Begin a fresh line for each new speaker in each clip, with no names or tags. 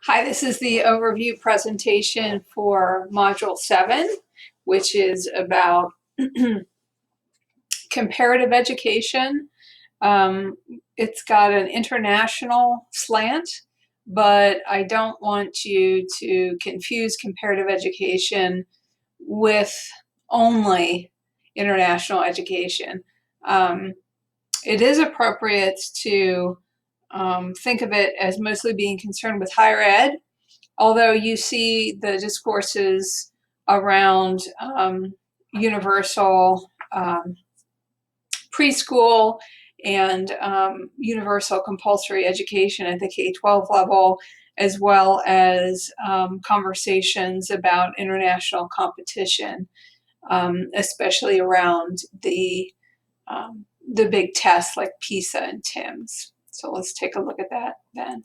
Hi, this is the overview presentation for Module 7, which is about comparative education. It's got an international slant, but I don't want you to confuse comparative education with only international education. It is appropriate to think of it as mostly being concerned with higher ed, although you see the discourses around universal preschool and universal compulsory education at the K-12 level, as well as conversations about international competition, especially around the big tests like PISA and TIMSS. So let's take a look at that then.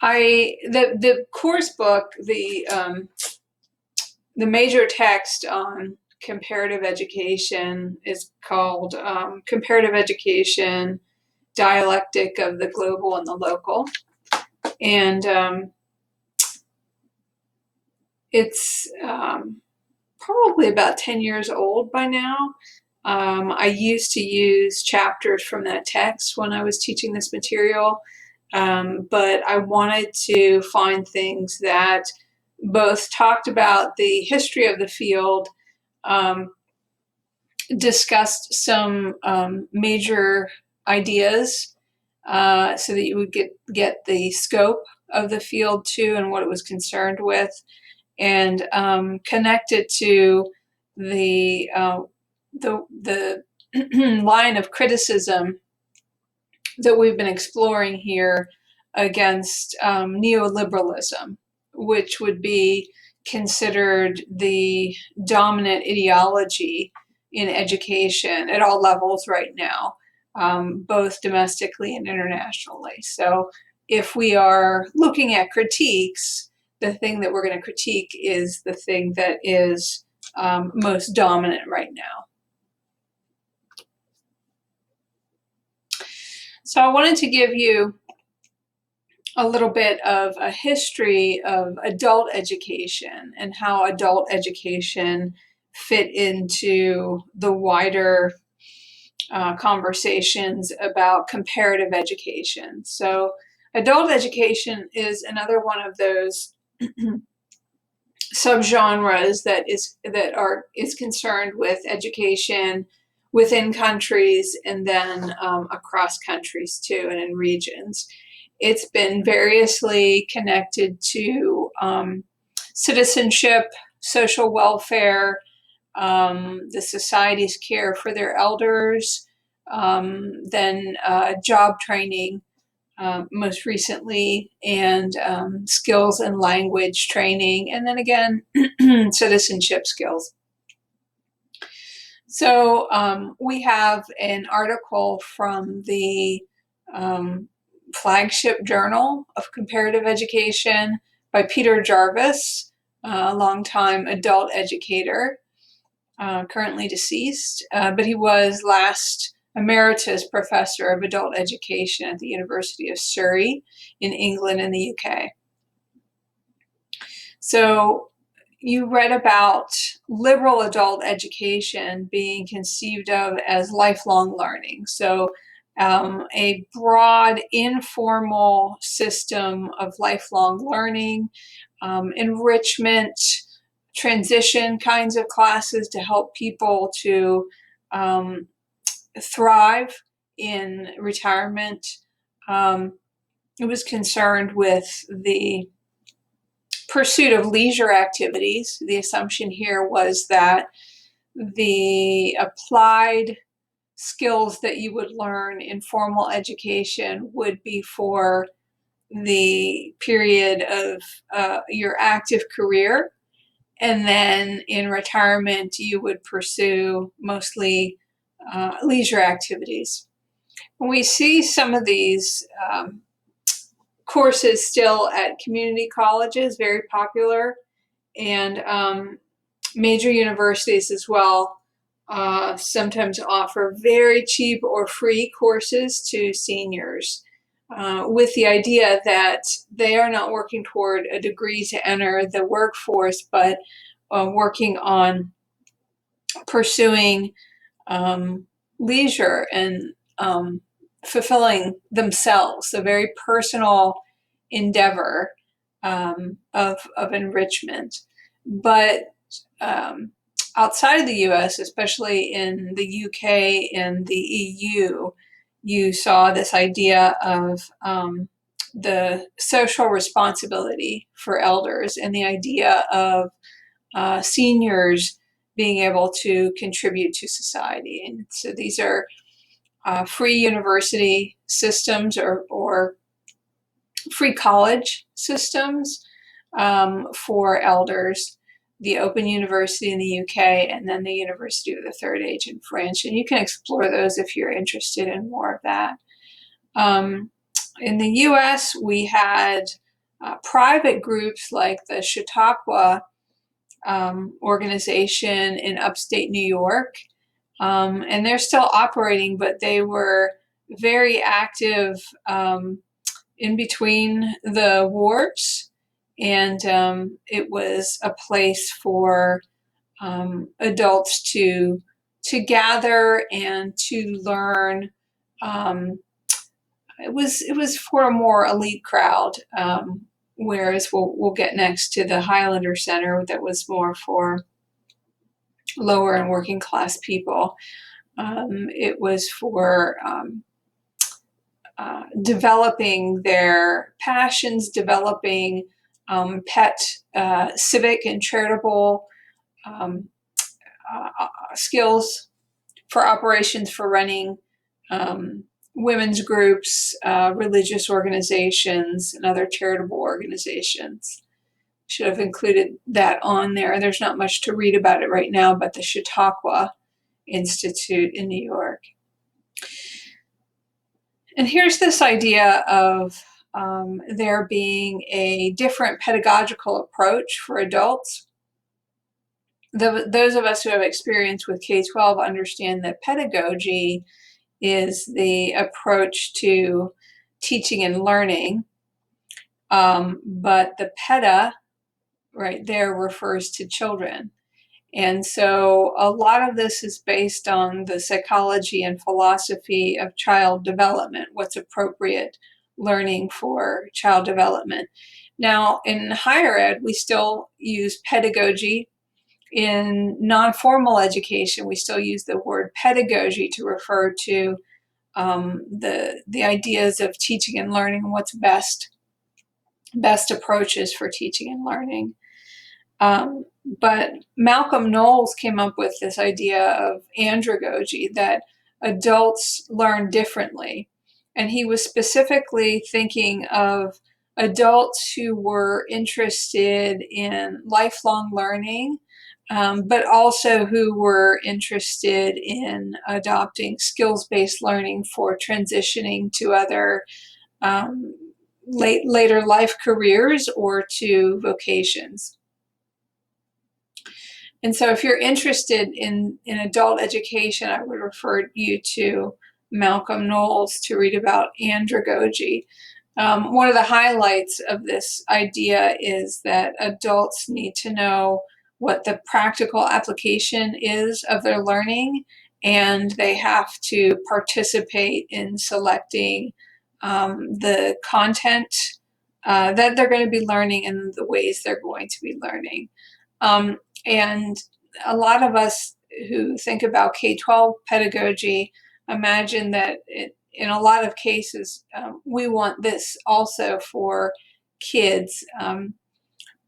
The course book, the major text on comparative education is called Comparative Education, Dialectic of the Global and the Local. And it's probably about 10 years old by now. I used to use chapters from that text when I was teaching this material, but I wanted to find things that both talked about the history of the field, discussed some major ideas so that you would get the scope of the field too and what it was concerned with, and connect it to the line of criticism that we've been exploring here against neoliberalism, which would be considered the dominant ideology in education at all levels right now, both domestically and internationally. So if we are looking at critiques, the thing that we're going to critique is the thing that is most dominant right now. So I wanted to give you a little bit of a history of adult education and how adult education fit into the wider conversations about comparative education. So adult education is another one of those subgenres that is concerned with education within countries and then across countries too, and in regions. It's been variously connected to citizenship, social welfare, the society's care for their elders, then job training most recently, and skills and language training, and then again, citizenship skills. So we have an article from the flagship journal of comparative education by Peter Jarvis, a longtime adult educator, currently deceased, but he was last emeritus professor of adult education at the University of Surrey in England and the UK. So you read about liberal adult education being conceived of as lifelong learning. So a broad, informal system of lifelong learning, enrichment, transition kinds of classes to help people to thrive in retirement. It was concerned with the pursuit of leisure activities. The assumption here was that the applied skills that you would learn in formal education would be for the period of your active career, and then in retirement you would pursue mostly leisure activities. We see some of these courses still at community colleges, very popular, and major universities as well, sometimes offer very cheap or free courses to seniors, with the idea that they are not working toward a degree to enter the workforce, but working on pursuing leisure and fulfilling themselves, a very personal endeavor of enrichment. But outside of the US, especially in the UK and the EU, you saw this idea of the social responsibility for elders and the idea of seniors being able to contribute to society. And so these are free university systems or free college systems for elders, the Open University in the UK, and then the University of the Third Age in France. And you can explore those if you're interested in more of that. In the US, we had private groups like the Chautauqua organization in upstate New York. And they're still operating, but they were very active in between the wars. And it was a place for adults to gather and to learn. It was for a more elite crowd, whereas we'll get next to the Highlander Center that was more for lower and working class people. It was for developing their passions, developing pet, civic, and charitable skills for operations, for running women's groups, religious organizations, and other charitable organizations. Should have included that on there. There's not much to read about it right now, but the Chautauqua Institute in New York. And here's this idea of there being a different pedagogical approach for adults. Those of us who have experience with K-12 understand that pedagogy is the approach to teaching and learning, but the peda right there refers to children. And so a lot of this is based on the psychology and philosophy of child development, what's appropriate learning for child development. Now, in higher ed, we still use pedagogy. In non-formal education, we still use the word pedagogy to refer to the ideas of teaching and learning and what's best approaches for teaching and learning. But Malcolm Knowles came up with this idea of andragogy, that adults learn differently. And he was specifically thinking of adults who were interested in lifelong learning, but also who were interested in adopting skills-based learning for transitioning to other later life careers or to vocations. And so if you're interested in adult education, I would refer you to Malcolm Knowles to read about andragogy. One of the highlights of this idea is that adults need to know what the practical application is of their learning, and they have to participate in selecting the content that they're going to be learning and the ways they're going to be learning. And a lot of us who think about K-12 pedagogy imagine that in a lot of cases, we want this also for kids.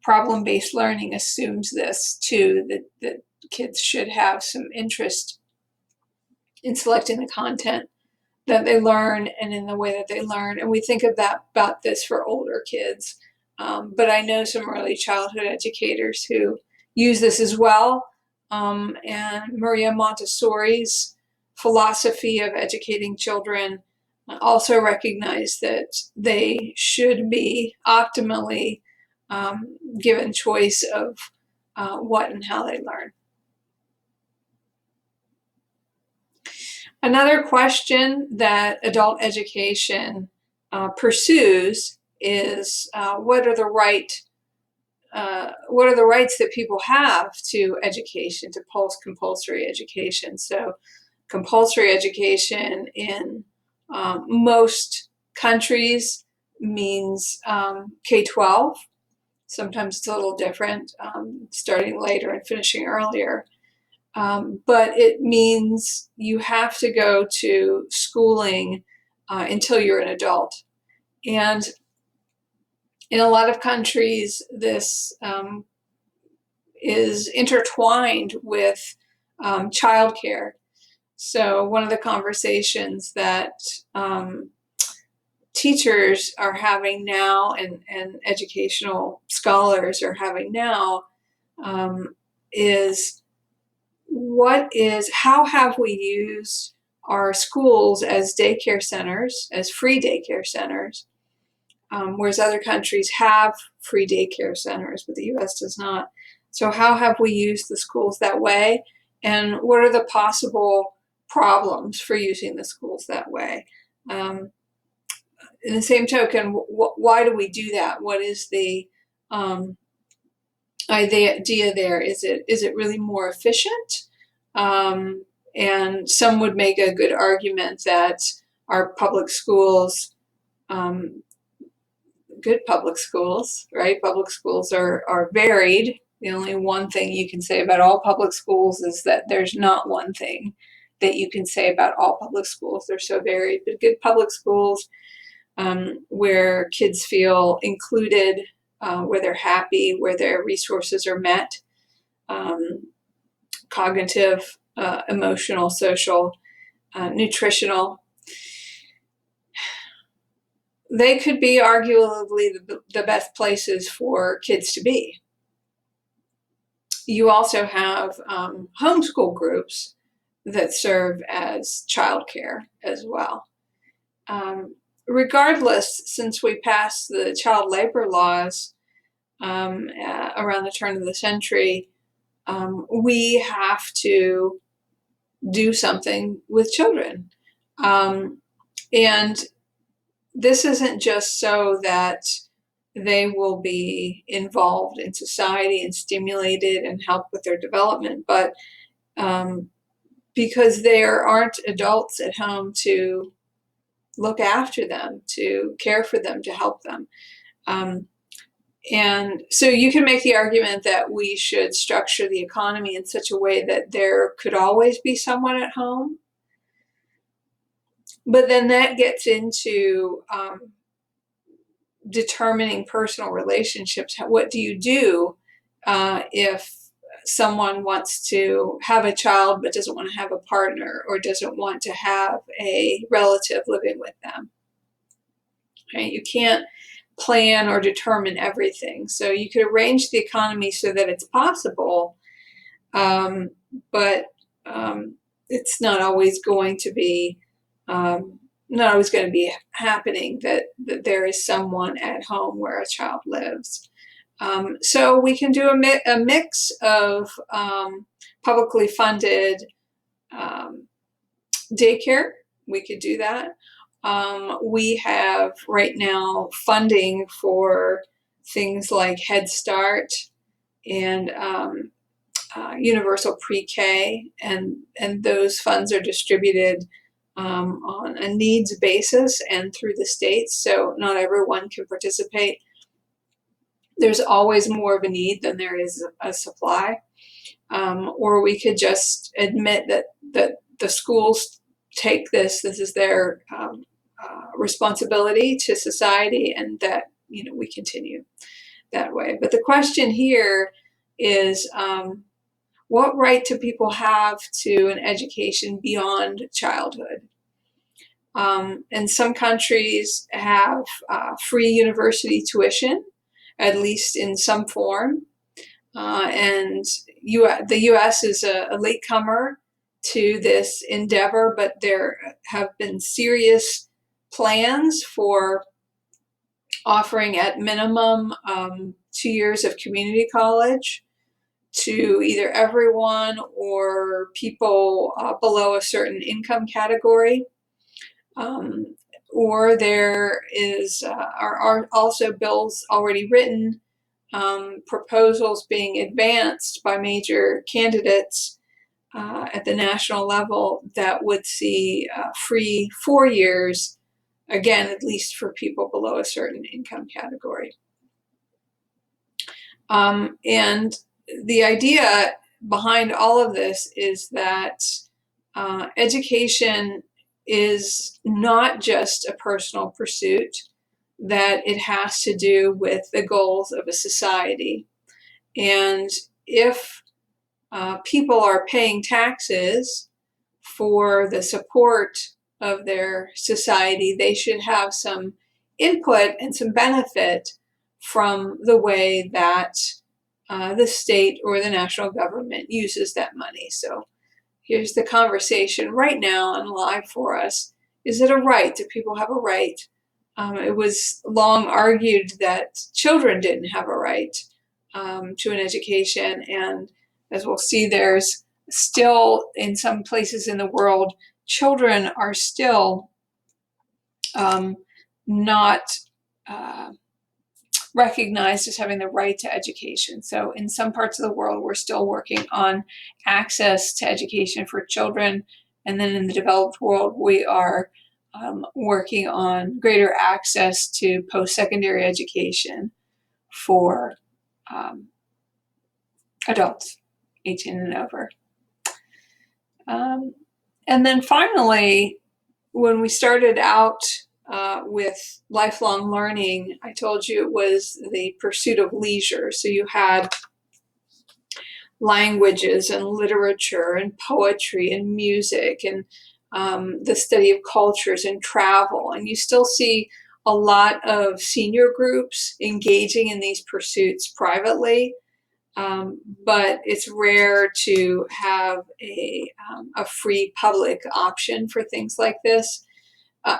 Problem-based learning assumes this too, that kids should have some interest in selecting the content that they learn and in the way that they learn. And we think about this for older kids. But I know some early childhood educators who use this as well. And Maria Montessori's philosophy of educating children also recognized that they should be optimally given choice of what and how they learn. Another question that adult education pursues is what are the rights that people have to education, to post-compulsory education? So compulsory education in most countries means K-12. Sometimes it's a little different, starting later and finishing earlier. But it means you have to go to schooling until you're an adult. And in a lot of countries, this is intertwined with childcare. So one of the conversations that teachers are having now and educational scholars are having now is how have we used our schools as daycare centers, as free daycare centers, whereas other countries have free daycare centers, but the US does not. So how have we used the schools that way? And what are the possible problems for using the schools that way? In the same token, why do we do that? What is the idea there? Is it really more efficient? And some would make a good argument that our public schools, good public schools, right? Public schools are varied. The only one thing you can say about all public schools is that there's not one thing that you can say about all public schools. They're so varied. But good public schools where kids feel included, where they're happy, where their resources are met, cognitive, emotional, social, nutritional. They could be arguably the best places for kids to be. You also have homeschool groups that serve as childcare as well. Regardless, since we passed the child labor laws around the turn of the century, we have to do something with children. And this isn't just so that they will be involved in society and stimulated and help with their development, but because there aren't adults at home to look after them, to care for them, to help them. And so you can make the argument that we should structure the economy in such a way that there could always be someone at home. But then that gets into determining personal relationships. What do you do if someone wants to have a child but doesn't want to have a partner or doesn't want to have a relative living with them? Okay? You can't plan or determine everything. So you could arrange the economy so that it's possible, but it's not always going to be happening that there is someone at home where a child lives. So we can do a mix of publicly funded daycare. We could do that. We have right now funding for things like Head Start and universal pre-K, and those funds are distributed on a needs basis and through the states, so not everyone can participate. There's always more of a need than there is a supply. Or we could just admit that the schools take this is their responsibility to society, and that we continue that way. But the question here is, what right do people have to an education beyond childhood? And some countries have free university tuition, at least in some form. And the US is a latecomer to this endeavor, but there have been serious plans for offering at minimum 2 years of community college to either everyone or people below a certain income category. Or there are also bills already written, proposals being advanced by major candidates at the national level that would see free 4 years, again, at least for people below a certain income category. And the idea behind all of this is that education is not just a personal pursuit, that it has to do with the goals of a society. And if people are paying taxes for the support of their society, they should have some input and some benefit from the way that the state or the national government uses that money. So here's the conversation right now and live for us. Is it a right? Do people have a right? It was long argued that children didn't have a right to an education. And as we'll see, there's still, in some places in the world, children are still not recognized as having the right to education. So in some parts of the world, we're still working on access to education for children. And then in the developed world, we are working on greater access to post-secondary education for adults 18 and over. And then finally, when we started out with lifelong learning, I told you it was the pursuit of leisure. So you had languages and literature and poetry and music and the study of cultures and travel. And you still see a lot of senior groups engaging in these pursuits privately, but it's rare to have a free public option for things like this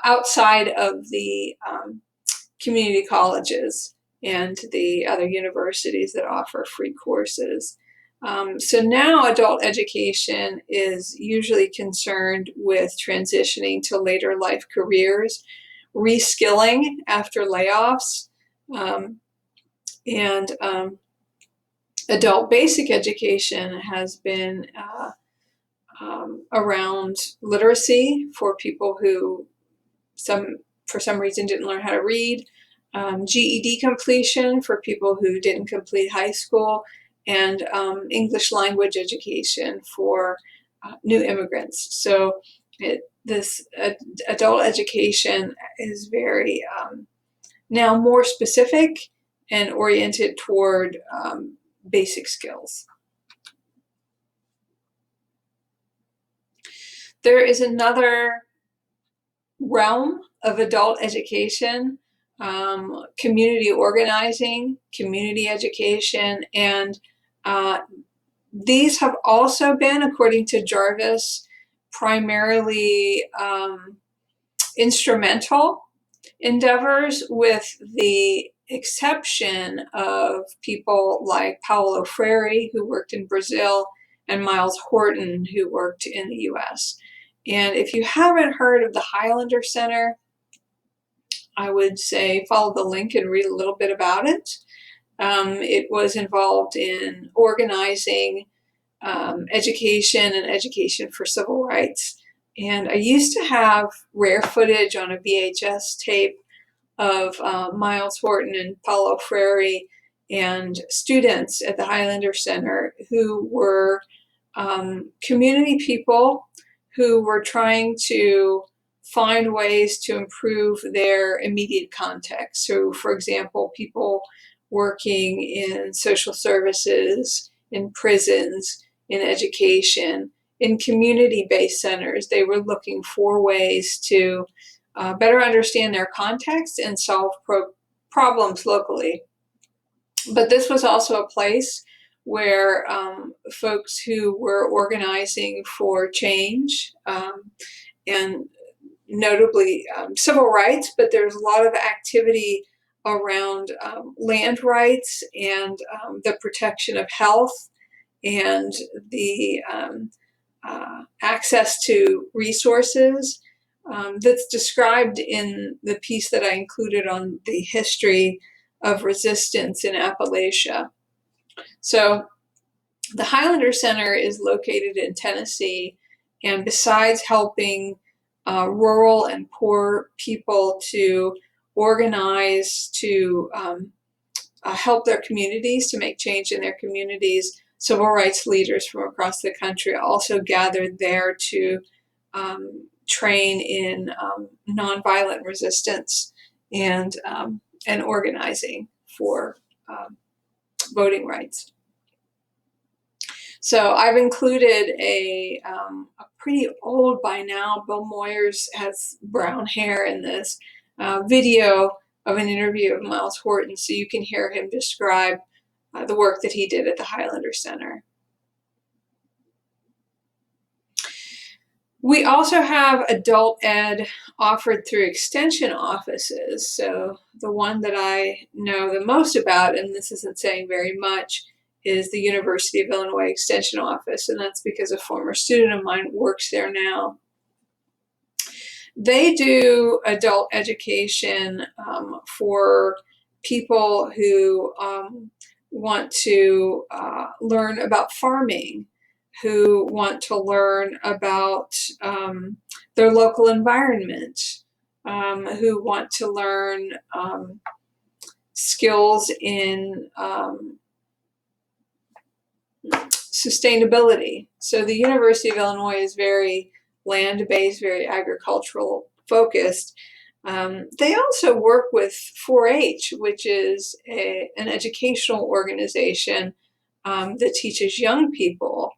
outside of the community colleges and the other universities that offer free courses. So now adult education is usually concerned with transitioning to later life careers, reskilling after layoffs, and adult basic education has been around literacy for people who for some reason didn't learn how to read, GED completion for people who didn't complete high school, and English language education for new immigrants. So this adult education is very now more specific and oriented toward basic skills. There is another realm of adult education, community organizing, community education, and these have also been, according to Jarvis, primarily instrumental endeavors, with the exception of people like Paulo Freire, who worked in Brazil, and Miles Horton, who worked in the US. And if you haven't heard of the Highlander Center, I would say follow the link and read a little bit about it. It was involved in organizing education and education for civil rights. And I used to have rare footage on a VHS tape of Miles Horton and Paulo Freire and students at the Highlander Center who were community people who were trying to find ways to improve their immediate context. So, for example, people working in social services, in prisons, in education, in community-based centers, they were looking for ways to better understand their context and solve problems locally. But this was also a place where folks who were organizing for change and notably civil rights, but there's a lot of activity around land rights and the protection of health and the access to resources that's described in the piece that I included on the history of resistance in Appalachia. So the Highlander Center is located in Tennessee, and besides helping rural and poor people to organize to help their communities, to make change in their communities, civil rights leaders from across the country also gathered there to train in nonviolent resistance and organizing for voting rights. So I've included a pretty old by now, Bill Moyers has brown hair in this video of an interview of Miles Horton, so you can hear him describe the work that he did at the Highlander Center. We also have adult ed offered through extension offices. So the one that I know the most about, and this isn't saying very much, is the University of Illinois Extension Office, and that's because a former student of mine works there now. They do adult education for people who want to learn about farming, who want to learn about their local environment, who want to learn skills in sustainability. So the University of Illinois is very land-based, very agricultural focused. They also work with 4-H, which is an educational organization that teaches young people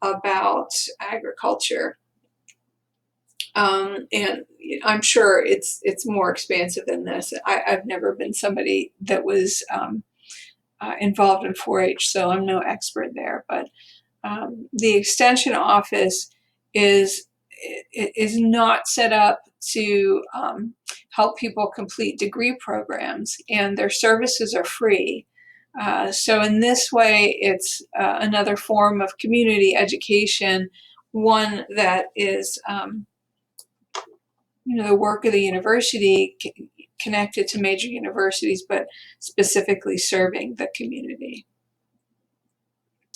about agriculture. And I'm sure it's more expansive than this. I've never been somebody that was involved in 4-H, so I'm no expert there. But the extension office is not set up to help people complete degree programs, and their services are free. So in this way, it's another form of community education, one that is the work of the university connected to major universities, but specifically serving the community.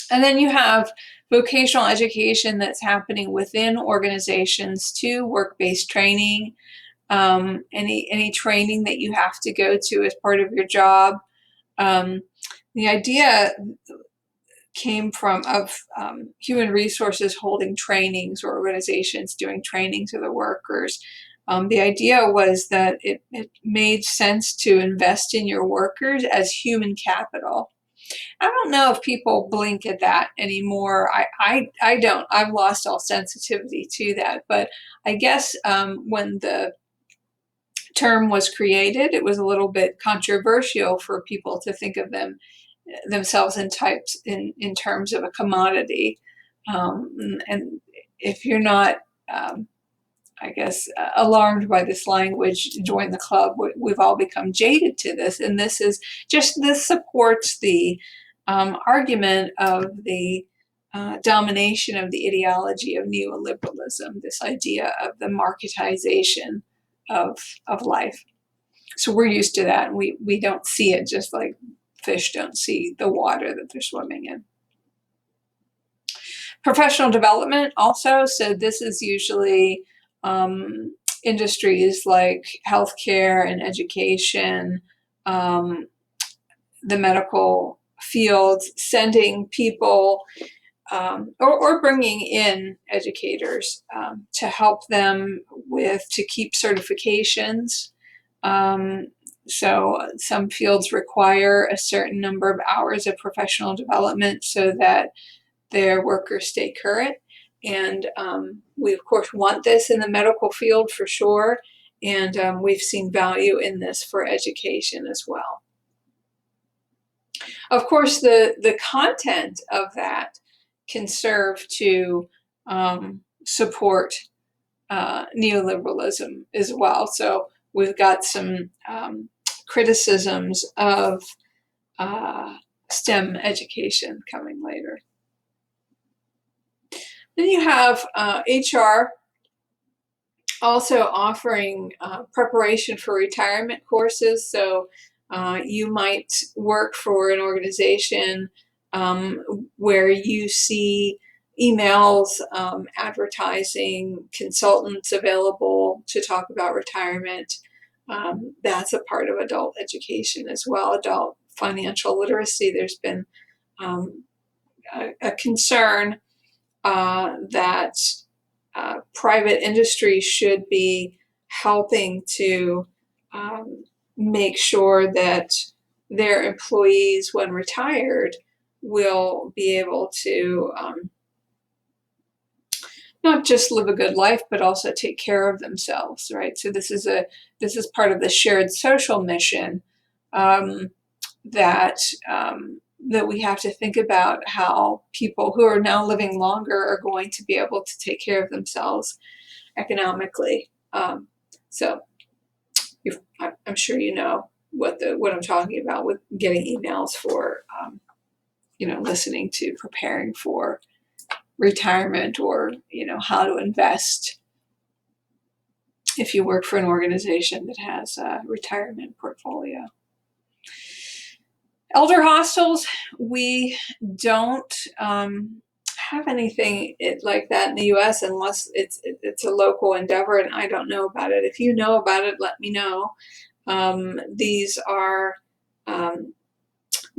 And then you have vocational education that's happening within organizations too, work-based training, any training that you have to go to as part of your job. The idea came from human resources holding trainings, or organizations doing trainings of the workers. The idea was that it made sense to invest in your workers as human capital. I don't know if people blink at that anymore. I don't. I've lost all sensitivity to that. But I guess when the term was created, it was a little bit controversial for people to think of themselves in terms of a commodity. And if you're not, I guess, alarmed by this language, join the club. We've all become jaded to this, and this supports the argument of the domination of the ideology of neoliberalism, this idea of the marketization of life. So we're used to that, and we don't see it, just like fish don't see the water that they're swimming in. Professional development also, so this is usually industries like healthcare and education, the medical field, sending people or bringing in educators to help them to keep certifications. So some fields require a certain number of hours of professional development so that their workers stay current. And we, of course, want this in the medical field for sure. And we've seen value in this for education as well. Of course, the content of that can serve to support neoliberalism as well. So we've got some criticisms of STEM education coming later. Then you have HR also offering preparation for retirement courses. So you might work for an organization where you see emails advertising consultants available to talk about retirement. That's a part of adult education as well, adult financial literacy. There's been a concern that private industry should be helping to make sure that their employees, when retired, will be able to not just live a good life, but also take care of themselves, right? So this is part of the shared social mission that that we have to think about how people who are now living longer are going to be able to take care of themselves economically. So I'm sure you know what I'm talking about with getting emails for listening to preparing for retirement, or how to invest if you work for an organization that has a retirement portfolio. Elder hostels, we don't have anything like that in the U.S. unless it's a local endeavor, and I don't know about it. If you know about it, let me know. These are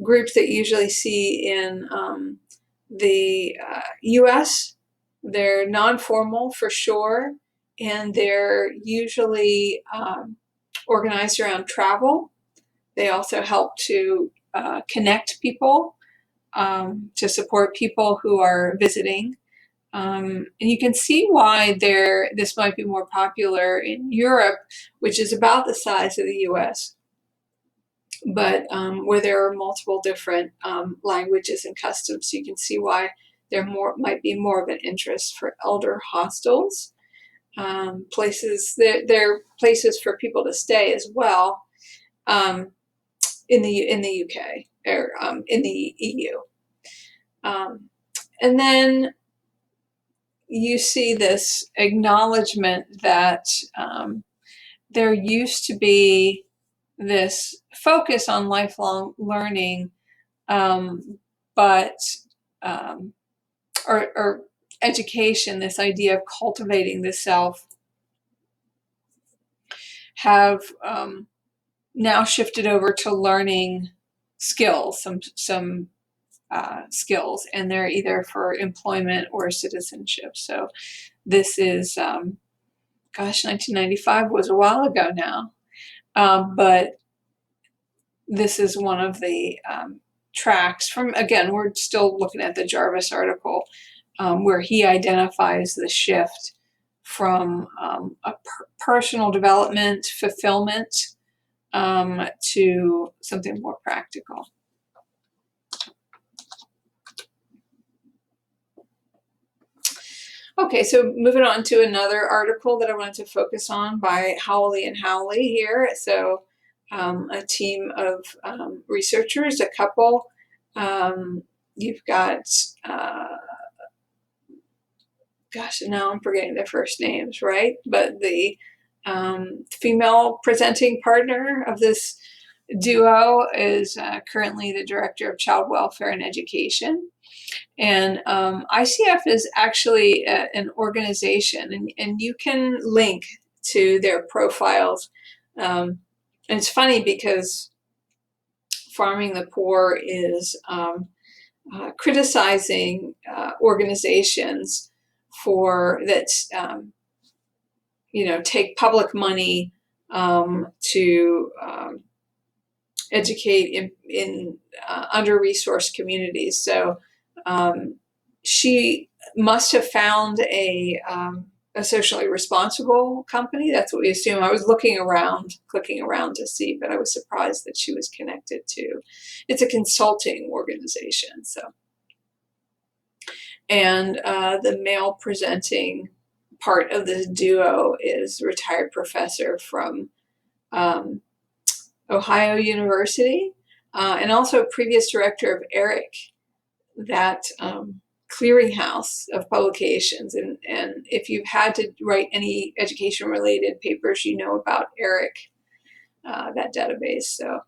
groups that you usually see in the U.S. They're non-formal for sure, and they're usually organized around travel. They also help to connect people, to support people who are visiting. And you can see why this might be more popular in Europe, which is about the size of the US, but where there are multiple different languages and customs. So you can see why there might be more of an interest for elder hostels. They're places for people to stay as well. In the UK or in the EU. And then you see this acknowledgement that there used to be this focus on lifelong learning, but or education, this idea of cultivating the self, have now shifted over to learning skills, some skills, and they're either for employment or citizenship. So this is, 1995 was a while ago now, but this is one of the tracks from, again, we're still looking at the Jarvis article, where he identifies the shift from a personal development, fulfillment, to something more practical. Okay, so moving on to another article that I wanted to focus on by Howley and Howley here. So a team of researchers, a couple. You've got, now I'm forgetting their first names, right? But the female presenting partner of this duo is currently the director of child welfare and education. And ICF is actually an organization, and you can link to their profiles. And it's funny because Farming the Poor is criticizing organizations that take public money to educate in under-resourced communities. So she must have found a socially responsible company. That's what we assume. I was clicking around to see, but I was surprised that she was connected to. It's a consulting organization. So, and the male presenting part of this duo is a retired professor from Ohio University, and also previous director of ERIC, that clearinghouse of publications. And if you've had to write any education-related papers, you know about ERIC, that database. So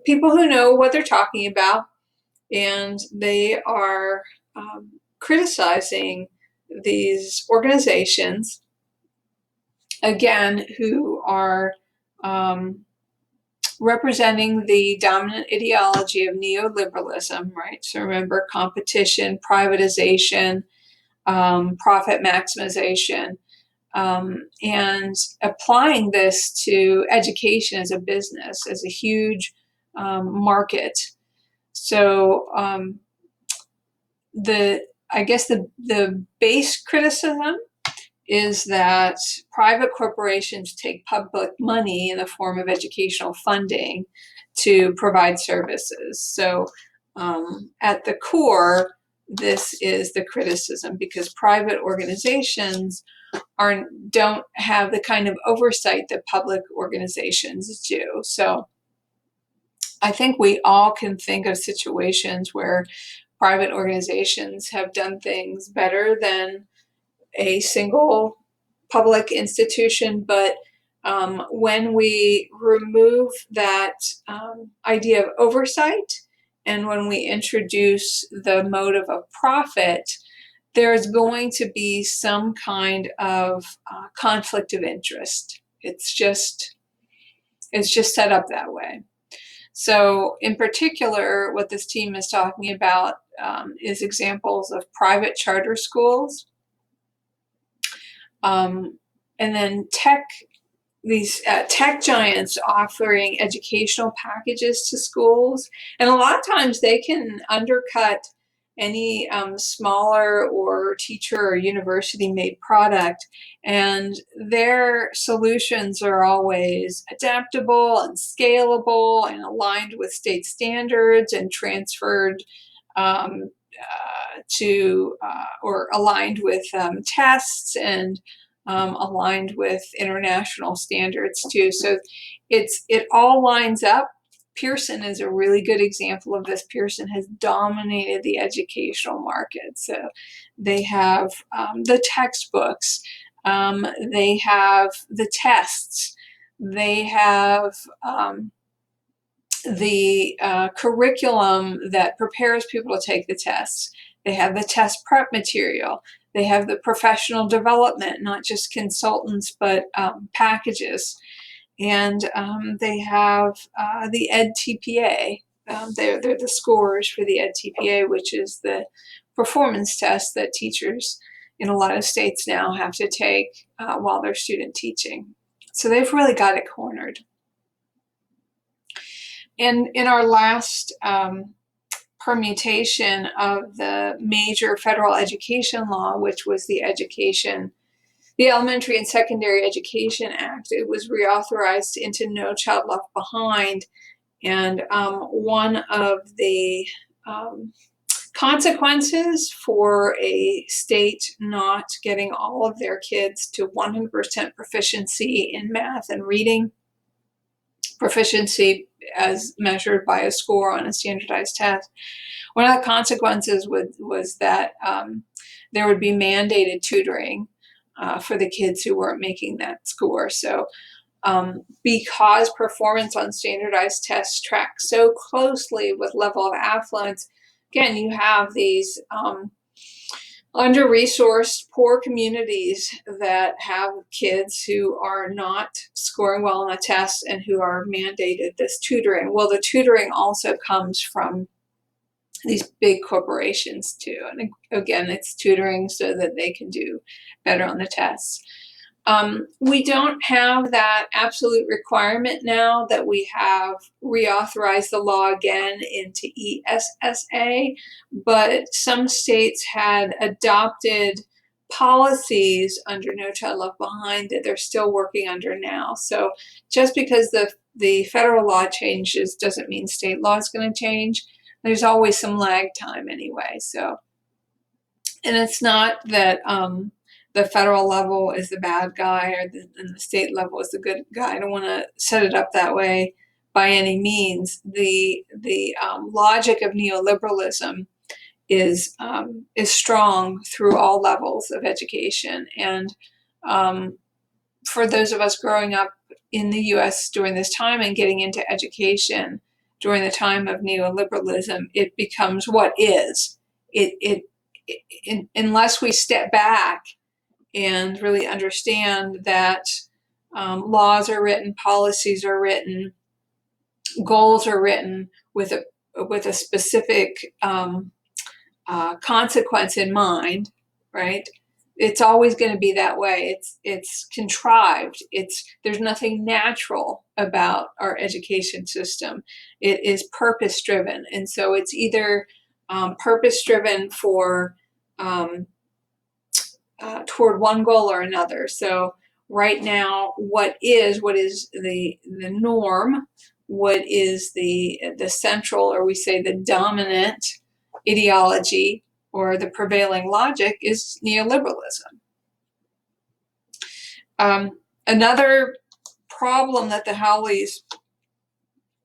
people who know what they're talking about, and they are criticizing these organizations, again, who are representing the dominant ideology of neoliberalism, right? So remember, competition, privatization, profit maximization, and applying this to education as a business, as a huge market. So I guess the base criticism is that private corporations take public money in the form of educational funding to provide services. So at the core, this is the criticism, because private organizations don't have the kind of oversight that public organizations do. So I think we all can think of situations where private organizations have done things better than a single public institution, but when we remove that idea of oversight, and when we introduce the motive of profit, there's going to be some kind of conflict of interest. It's just set up that way. So in particular, what this team is talking about is examples of private charter schools, and then these tech giants offering educational packages to schools. And a lot of times they can undercut any smaller or teacher or university made product. And their solutions are always adaptable and scalable and aligned with state standards and transferred or aligned with tests, and aligned with international standards too. So it all lines up. Pearson is a really good example of this. Pearson has dominated the educational market. So they have the textbooks, they have the tests, they have the curriculum that prepares people to take the tests. They have the test prep material. They have the professional development, not just consultants, but packages. And they have the EdTPA. They're the scores for the EdTPA, which is the performance test that teachers in a lot of states now have to take while they're student teaching. So they've really got it cornered. And in our last permutation of the major federal education law, which was the Elementary and Secondary Education Act, it was reauthorized into No Child Left Behind. And one of the consequences for a state not getting all of their kids to 100% proficiency in math and reading, proficiency as measured by a score on a standardized test, one of the consequences was that there would be mandated tutoring for the kids who weren't making that score. So because performance on standardized tests tracks so closely with level of affluence, again, you have these under-resourced, poor communities that have kids who are not scoring well on a test and who are mandated this tutoring. Well, the tutoring also comes from these big corporations too. And again, it's tutoring so that they can do better on the tests. We don't have that absolute requirement now that we have reauthorized the law again into ESSA, but some states had adopted policies under No Child Left Behind that they're still working under now. So just because the federal law changes doesn't mean state law is going to change. There's always some lag time anyway. So, and it's not that the federal level is the bad guy and the state level is the good guy. I don't want to set it up that way by any means. The logic of neoliberalism is strong through all levels of education. And for those of us growing up in the U.S. during this time and getting into education during the time of neoliberalism, it becomes what is. Unless we step back and really understand that laws are written, policies are written, goals are written with a specific consequence in mind, right? It's always going to be that way. It's contrived. There's nothing natural about our education system. It is purpose driven, and so it's either purpose driven for toward one goal or another. So right now, what is the norm? What is the central, or we say the dominant ideology or the prevailing logic is neoliberalism. Another problem that the Howleys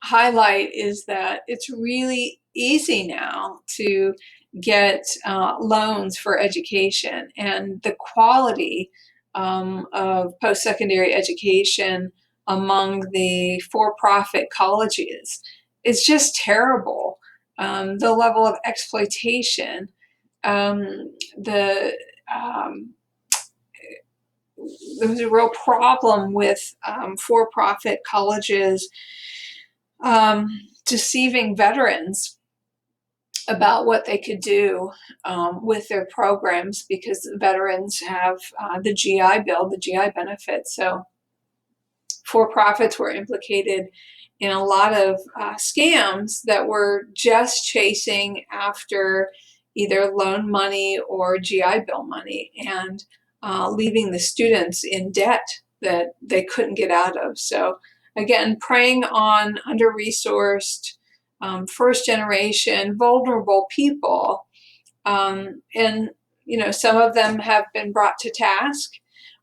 highlight is that it's really easy now to get loans for education, and the quality of post-secondary education among the for-profit colleges is just terrible. The level of exploitation, there was a real problem with for-profit colleges deceiving veterans about what they could do with their programs, because veterans have the GI Bill, the GI benefits. So for-profits were implicated in a lot of scams that were just chasing after either loan money or GI Bill money, and leaving the students in debt that they couldn't get out of. So again, preying on under-resourced, first generation, vulnerable people. And, some of them have been brought to task.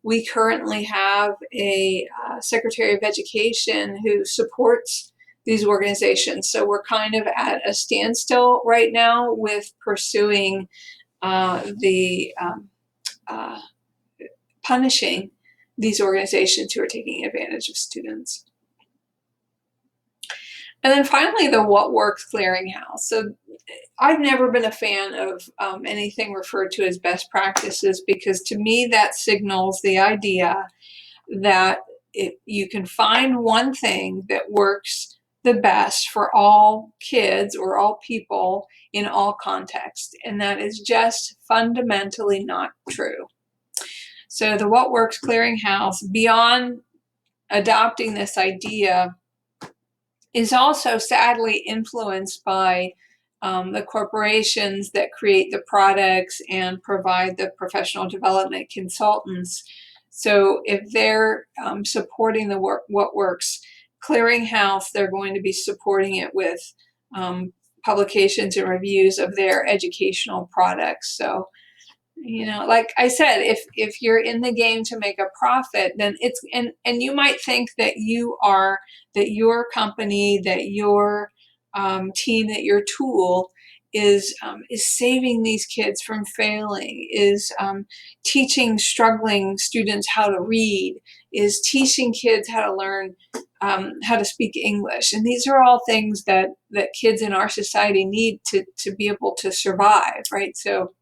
We currently have a Secretary of Education who supports these organizations. So we're kind of at a standstill right now with pursuing punishing these organizations who are taking advantage of students. And then finally, the What Works Clearinghouse. So I've never been a fan of anything referred to as best practices, because to me that signals the idea that you can find one thing that works the best for all kids or all people in all contexts, and that is just fundamentally not true. So the What Works Clearinghouse, beyond adopting this idea, is also sadly influenced by the corporations that create the products and provide the professional development consultants. So if they're supporting the What Works Clearinghouse, they're going to be supporting it with publications and reviews of their educational products. So, like I said, if you're in the game to make a profit, then it's, and you might think that your company, that your team, that your tool is saving these kids from failing, is teaching struggling students how to read, is teaching kids how to learn how to speak English. And these are all things that kids in our society need to be able to survive, right? So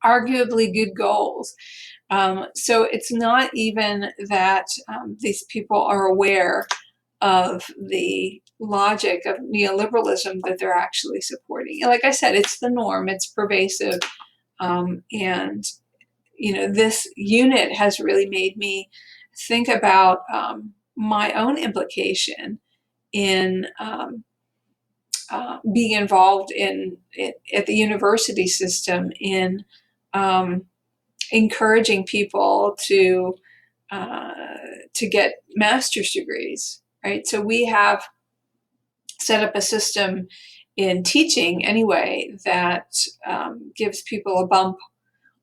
arguably good goals. So it's not even that these people are aware of the logic of neoliberalism that they're actually supporting. Like I said, it's the norm, it's pervasive. And, this unit has really made me think about my own implication in being involved at the university system in encouraging people to get master's degrees, right? So we have set up a system in teaching anyway that gives people a bump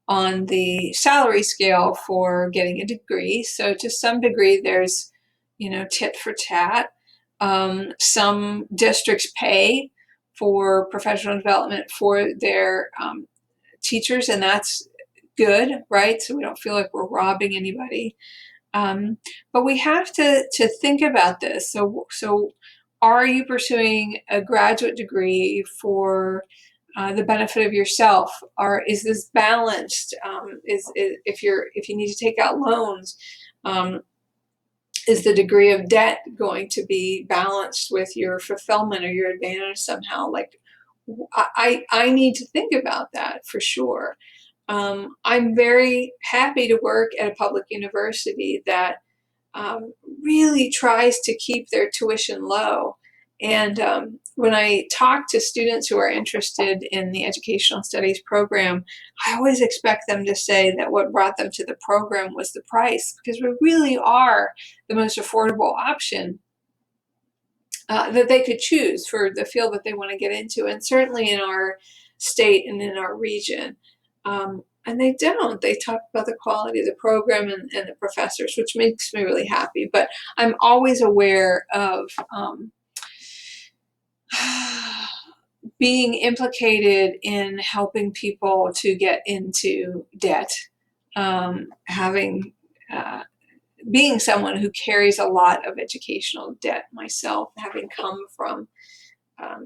on the salary scale for getting a degree. So to some degree, there's, tit for tat. Some districts pay for professional development for their teachers, and that's good, right? So we don't feel like we're robbing anybody. But we have to think about this. So are you pursuing a graduate degree for the benefit of yourself, or is this balanced? If you need to take out loans, is the degree of debt going to be balanced with your fulfillment or your advantage somehow? Like, I need to think about that for sure. I'm very happy to work at a public university that really tries to keep their tuition low. And when I talk to students who are interested in the educational studies program, I always expect them to say that what brought them to the program was the price, because we really are the most affordable option that they could choose for the field that they want to get into, and certainly in our state and in our region. And they don't. They talk about the quality of the program and the professors, which makes me really happy. But I'm always aware of being implicated in helping people to get into debt, having being someone who carries a lot of educational debt myself, having come from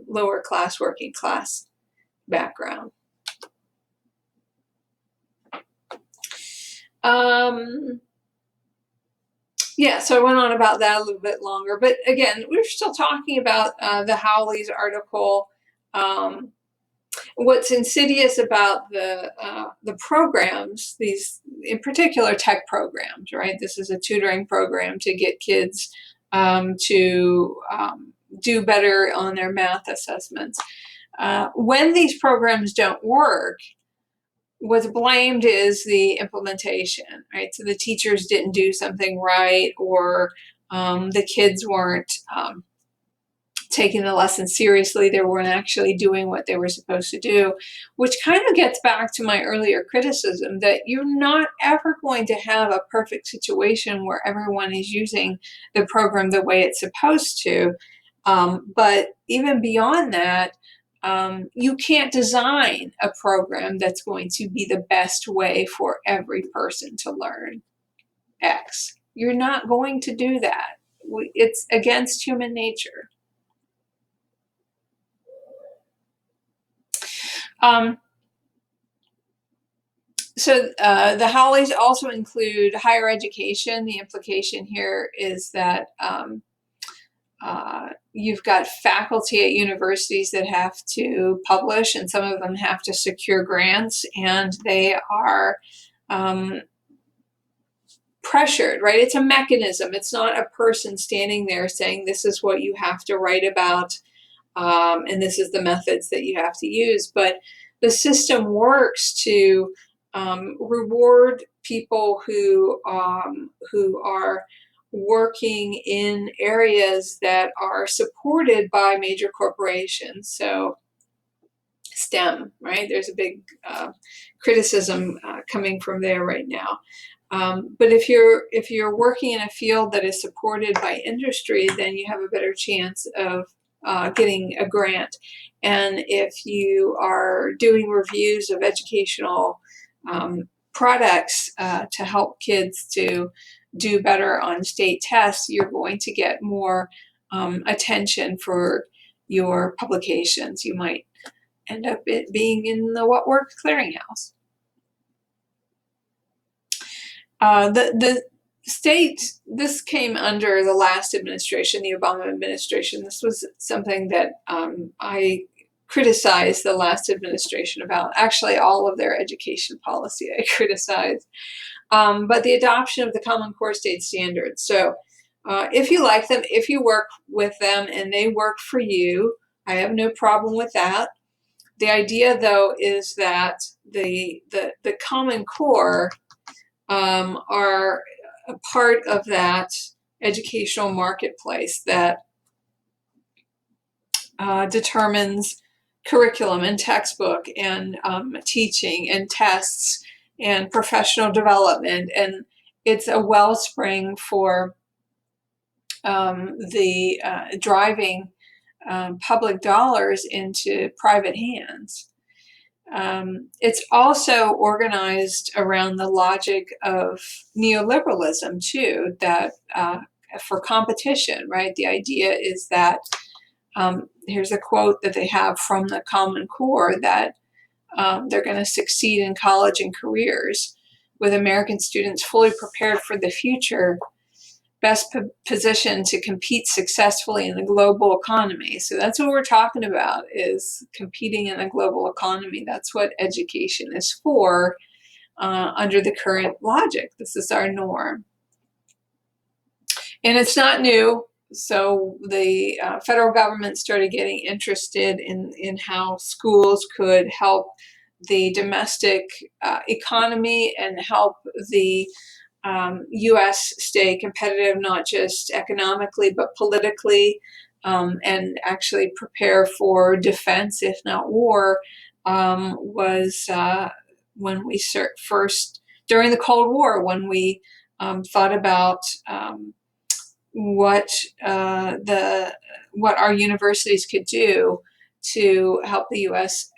lower class, working class background. Yeah, so I went on about that a little bit longer, but again, we're still talking about the Howley's article. What's insidious about the programs, these in particular tech programs, right? This is a tutoring program to get kids to do better on their math assessments. When these programs don't work, what's blamed is the implementation, right? So the teachers didn't do something right, or the kids weren't taking the lesson seriously. They weren't actually doing what they were supposed to do, which kind of gets back to my earlier criticism that you're not ever going to have a perfect situation where everyone is using the program the way it's supposed to. But even beyond that, you can't design a program that's going to be the best way for every person to learn X. You're not going to do that. It's against human nature. So the Howleys also include higher education. The implication here is that you've got faculty at universities that have to publish, and some of them have to secure grants, and they are pressured, right? It's a mechanism. It's not a person standing there saying, this is what you have to write about, and this is the methods that you have to use. But the system works to reward people who are working in areas that are supported by major corporations. So STEM, right? There's a big criticism coming from there right now. But if you're working in a field that is supported by industry, then you have a better chance of getting a grant. And if you are doing reviews of educational products to help kids to do better on state tests, you're going to get more attention for your publications. You might end up being in the What Works Clearinghouse. The state, this came under the last administration, the Obama administration. This was something that I criticized the last administration about. Actually, all of their education policy I criticized. But the adoption of the Common Core state standards. So if you like them, if you work with them and they work for you, I have no problem with that. The idea, though, is that the Common Core are a part of that educational marketplace that determines curriculum and textbook and teaching and tests and professional development, and it's a wellspring for the driving public dollars into private hands. It's also organized around the logic of neoliberalism too, that for competition, right? The idea is that here's a quote that they have from the Common Core, that they're going to succeed in college and careers with American students fully prepared for the future, best positioned to compete successfully in the global economy. So that's what we're talking about, is competing in a global economy. That's what education is for under the current logic. This is our norm. And it's not new. So the federal government started getting interested in how schools could help the domestic economy and help the U.S. stay competitive, not just economically, but politically, and actually prepare for defense, if not war, was when we first, during the Cold War, when we thought about what our universities could do to help the U.S.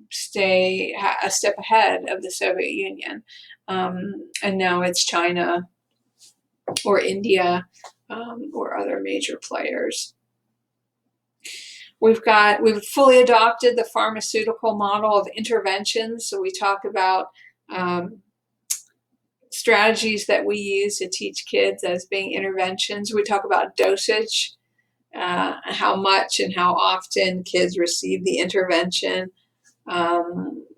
Stay a step ahead of the Soviet Union. And now it's China or India or other major players. We've fully adopted the pharmaceutical model of interventions. So we talk about strategies that we use to teach kids as being interventions. We talk about dosage, how much and how often kids receive the intervention.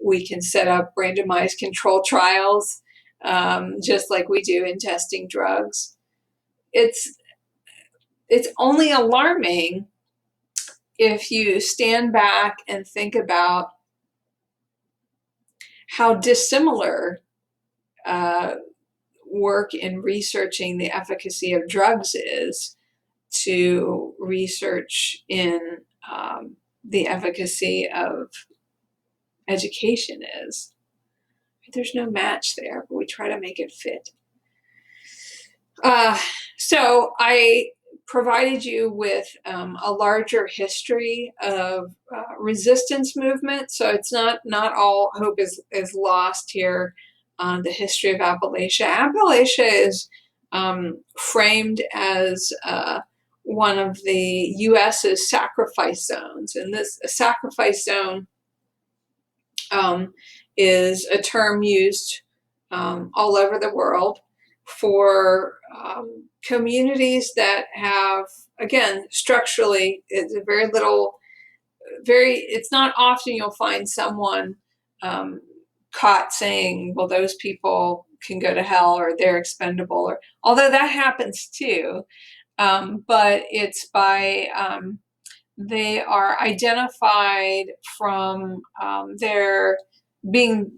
We can set up randomized control trials, just like we do in testing drugs. It's only alarming if you stand back and think about how dissimilar work in researching the efficacy of drugs is to research in the efficacy of education is. There's no match there, but we try to make it fit. So I provided you with a larger history of resistance movement. So it's not all hope is lost here on the history of Appalachia. Appalachia is framed as one of the U.S.'s sacrifice zones, and this sacrifice zone is a term used all over the world for communities that have, again, structurally, it's a it's not often you'll find someone caught saying, well, those people can go to hell or they're expendable, or although that happens too, but it's by they are identified from their being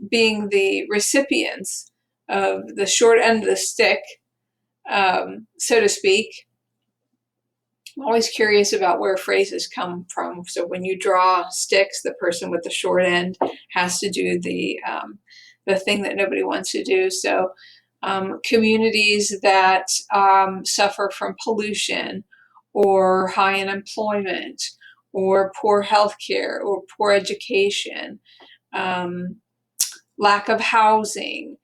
the recipients of the short end of the stick, so to speak. I'm always curious about where phrases come from. So when you draw sticks, the person with the short end has to do the thing that nobody wants to do. So communities that suffer from pollution or high unemployment or poor health care or poor education, lack of housing,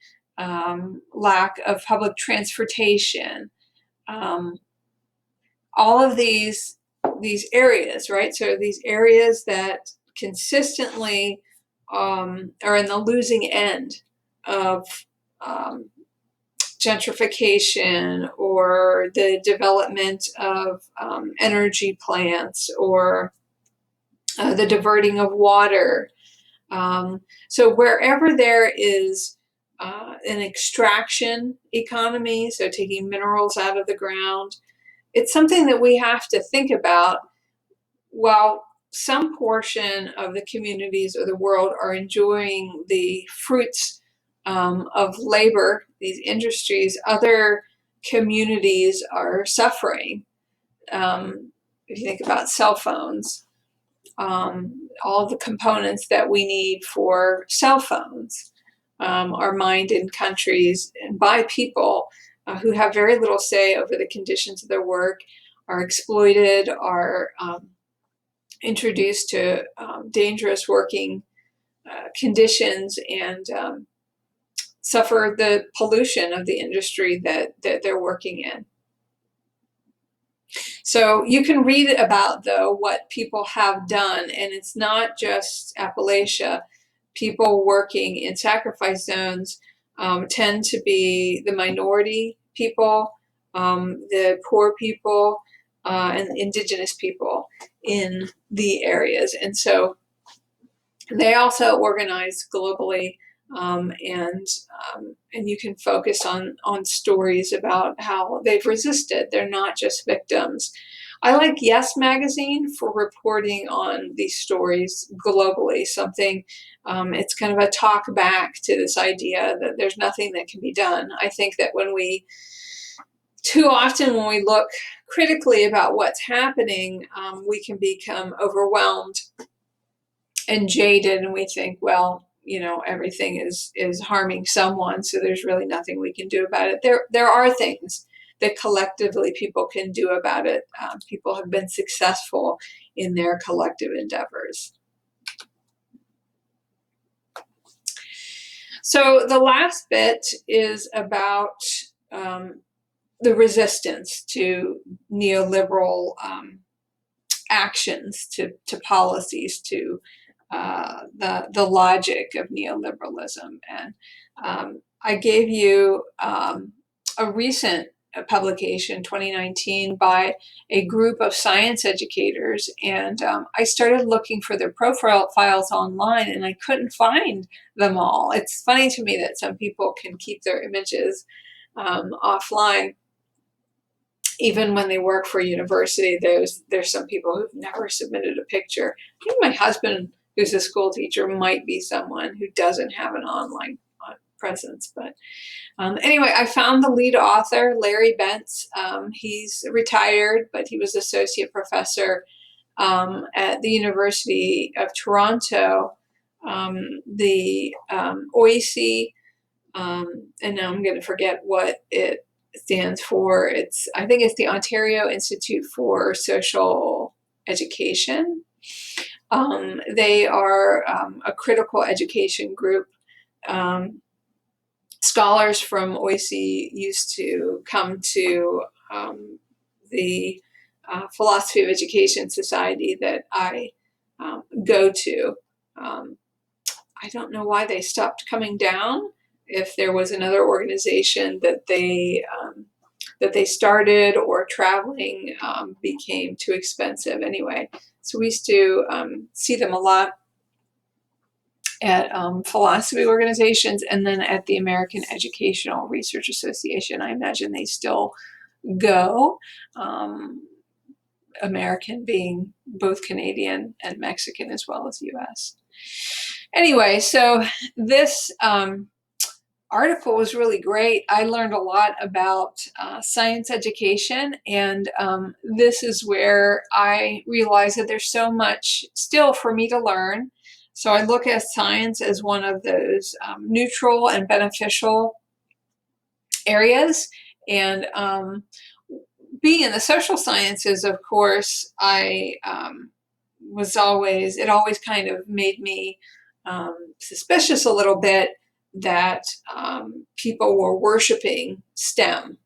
lack of public transportation, all of these areas, right? So these areas that consistently are in the losing end of gentrification or the development of energy plants or the diverting of water. So wherever there is an extraction economy, so taking minerals out of the ground, it's something that we have to think about. While some portion of the communities of the world are enjoying the fruits of labor, these industries, other communities are suffering. If you think about cell phones, all the components that we need for cell phones are mined in countries and by people who have very little say over the conditions of their work, are exploited, are introduced to dangerous working conditions, and suffer the pollution of the industry that they're working in. So you can read about, though, what people have done, and it's not just Appalachia. People working in sacrifice zones tend to be the minority people, the poor people, and indigenous people in the areas. And so they also organize globally, and you can focus on stories about how they've resisted. They're not just victims. I like Yes Magazine for reporting on these stories globally. It's kind of a talk back to this idea that there's nothing that can be done. I think that too often when we look critically about what's happening, we can become overwhelmed and jaded, and we think, well, everything is harming someone, so there's really nothing we can do about it. There are things that collectively people can do about it. People have been successful in their collective endeavors. So the last bit is about the resistance to neoliberal actions, to policies, to the logic of neoliberalism. And I gave you a recent publication, 2019, by a group of science educators, and I started looking for their profiles online, and I couldn't find them all. It's funny to me that some people can keep their images offline. Even when they work for a university, there's some people who've never submitted a picture. I think my husband, who's a school teacher, might be someone who doesn't have an online presence. But anyway, I found the lead author, Larry Bentz. He's retired, but he was associate professor at the University of Toronto, the OISE, and now I'm going to forget what it stands for. I think it's the Ontario Institute for Social Education. They are a critical education group. Scholars from OISE used to come to the Philosophy of Education Society that I go to. I don't know why they stopped coming down. If there was another organization that they started, or traveling became too expensive anyway. So we used to see them a lot at philosophy organizations, and then at the American Educational Research Association. I imagine they still go. American being both Canadian and Mexican, as well as US. Anyway, so this article was really great. I learned a lot about science education, and this is where I realized that there's so much still for me to learn. So I look at science as one of those neutral and beneficial areas. And being in the social sciences, of course, it always kind of made me suspicious a little bit that people were worshiping STEM,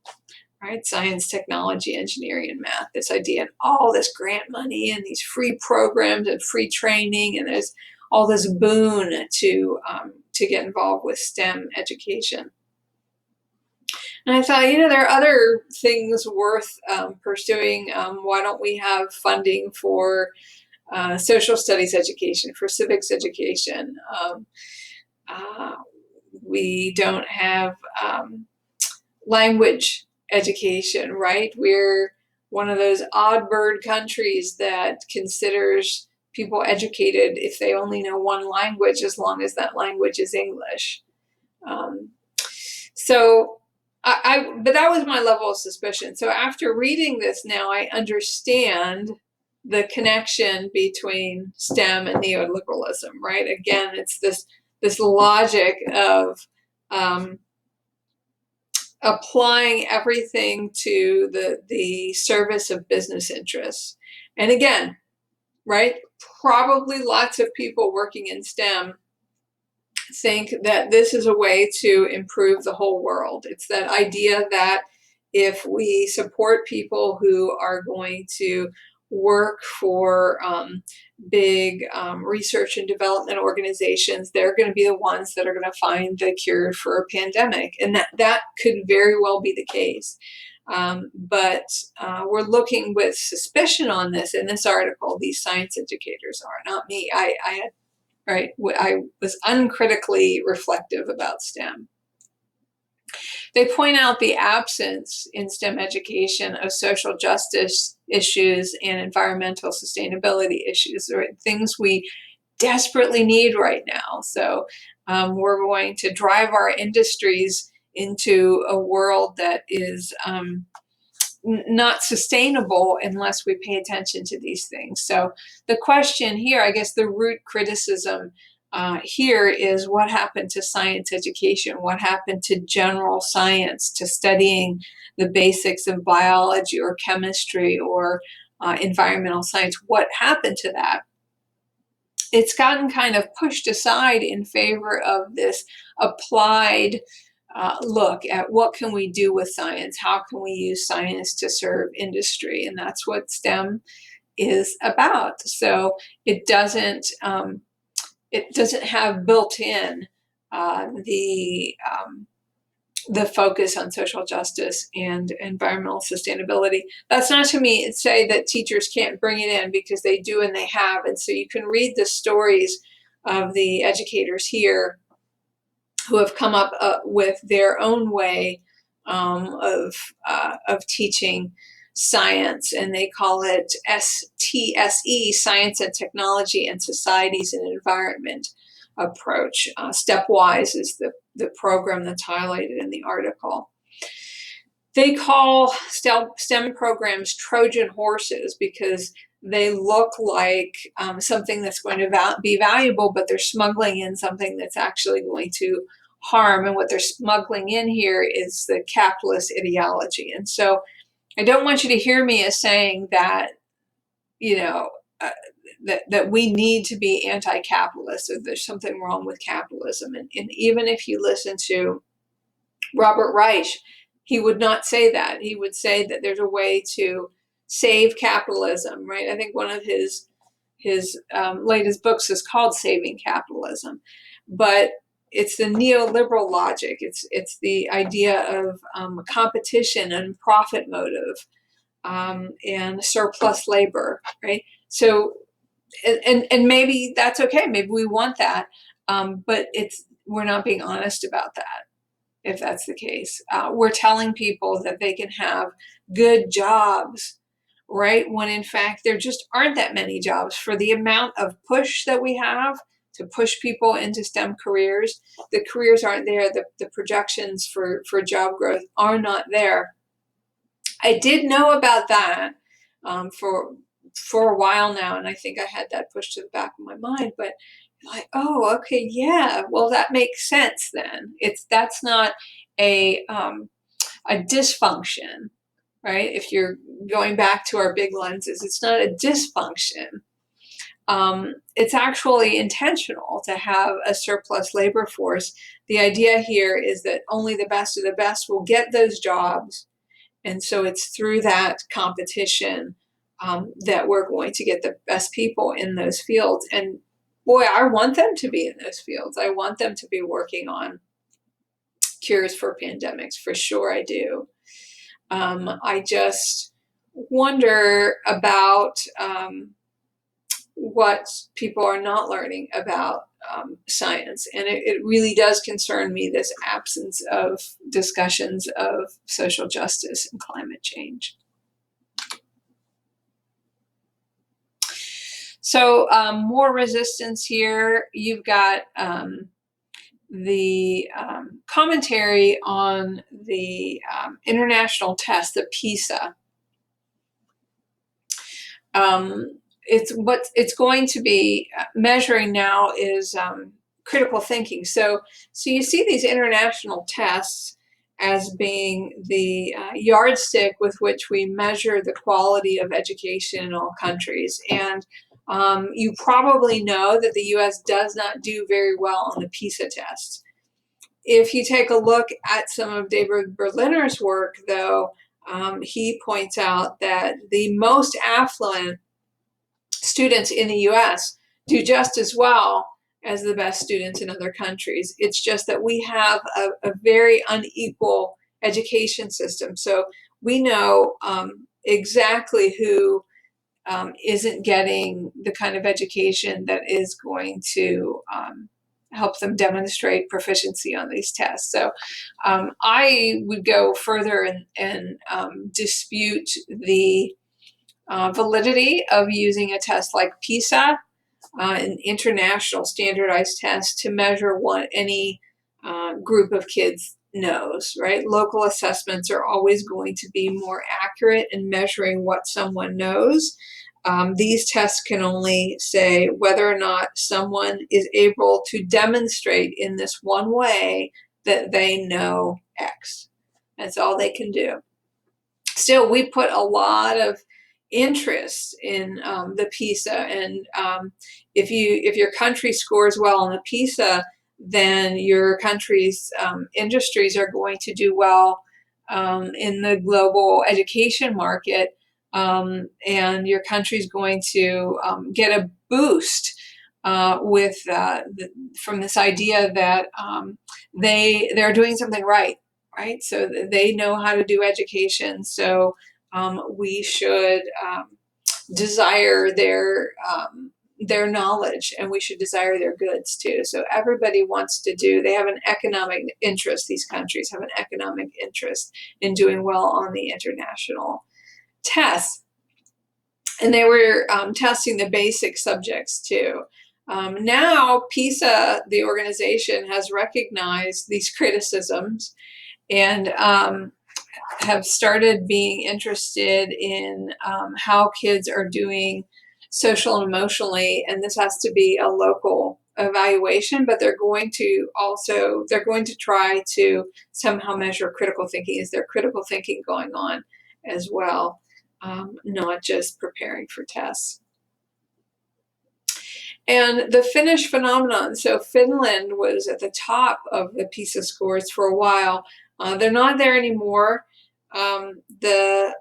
right? Science, technology, engineering, and math. This idea, and all this grant money, and these free programs, and free training, and there's all this boon to get involved with STEM education. And I thought, there are other things worth pursuing. Why don't we have funding for social studies education, for civics education? We don't have language education, right? We're one of those odd bird countries that considers people educated if they only know one language, as long as that language is English. But that was my level of suspicion. So after reading this now, I understand the connection between STEM and neoliberalism, right? Again, it's this logic of applying everything to the service of business interests. And again, right, probably lots of people working in STEM think that this is a way to improve the whole world. It's that idea that if we support people who are going to work for big research and development organizations, they're going to be the ones that are going to find the cure for a pandemic. And that could very well be the case. But we're looking with suspicion on this in this article. These science educators are, not me. I had right? I was uncritically reflective about STEM. They point out the absence in STEM education of social justice issues and environmental sustainability issues, right? Things we desperately need right now. So we're going to drive our industries into a world that is not sustainable unless we pay attention to these things. So the question here, I guess the root criticism here is what happened to science education? What happened to general science, to studying the basics of biology or chemistry or environmental science? What happened to that? It's gotten kind of pushed aside in favor of this applied look at what can we do with science? How can we use science to serve industry? And that's what STEM is about. So it doesn't have built in the focus on social justice and environmental sustainability. That's not to me say that teachers can't bring it in, because they do and they have. And so you can read the stories of the educators here who have come up with their own way of teaching science, and they call it STSE, Science and Technology and Societies and Environment approach. Stepwise is the program that's highlighted in the article. They call STEM programs Trojan horses because they look like something that's going to be valuable, but they're smuggling in something that's actually going to harm. And what they're smuggling in here is the capitalist ideology. And so I don't want you to hear me as saying that, that we need to be anti-capitalist, or there's something wrong with capitalism. And even if you listen to Robert Reich, he would not say that. He would say that there's a way to save capitalism, right? I think one of his latest books is called Saving Capitalism. But it's the neoliberal logic. It's the idea of competition and profit motive and surplus labor, right? So, and maybe that's okay. Maybe we want that, but we're not being honest about that. If that's the case, we're telling people that they can have good jobs, right? When in fact, there just aren't that many jobs for the amount of push that we have to push people into STEM careers. The careers aren't there. The projections for job growth are not there. I did know about that for a while now, and I think I had that pushed to the back of my mind, but like, oh, okay, yeah, well, that makes sense then. That's not a dysfunction, right? If you're going back to our big lenses, it's not a dysfunction. It's actually intentional to have a surplus labor force. The idea here is that only the best of the best will get those jobs. And so it's through that competition that we're going to get the best people in those fields. And boy, I want them to be in those fields. I want them to be working on cures for pandemics, for sure I do. I just wonder about what people are not learning about science. And it really does concern me, this absence of discussions of social justice and climate change. So more resistance here. You've got the commentary on the international test, the PISA. What it's going to be measuring now is critical thinking. So you see these international tests, as being the yardstick with which we measure the quality of education in all countries. And you probably know that the US does not do very well on the PISA test. If you take a look at some of David Berliner's work, though, he points out that the most affluent students in the US do just as well as the best students in other countries. It's just that we have a very unequal education system. So we know exactly who isn't getting the kind of education that is going to help them demonstrate proficiency on these tests. So I would go further and dispute the validity of using a test like PISA, an international standardized test, to measure what any group of kids knows, right? Local assessments are always going to be more accurate in measuring what someone knows. These tests can only say whether or not someone is able to demonstrate in this one way that they know X. That's all they can do. Still, we put a lot of interest in the PISA, and if your country scores well on the PISA, then your country's industries are going to do well in the global education market, and your country's going to get a boost from this idea that they're doing something right. Right, so they know how to do education. So we should desire their knowledge, and we should desire their goods too. So everybody wants to do. They have an economic interest. These countries have an economic interest in doing well on the international tests, and they were testing the basic subjects too. Now PISA, the organization, has recognized these criticisms and have started being interested in how kids are doing social and emotionally, and this has to be a local evaluation, but they're going to try to somehow measure critical thinking. Is there critical thinking going on as well, not just preparing for tests? And the Finnish phenomenon, so Finland was at the top of the PISA scores for a while. They're not there anymore. The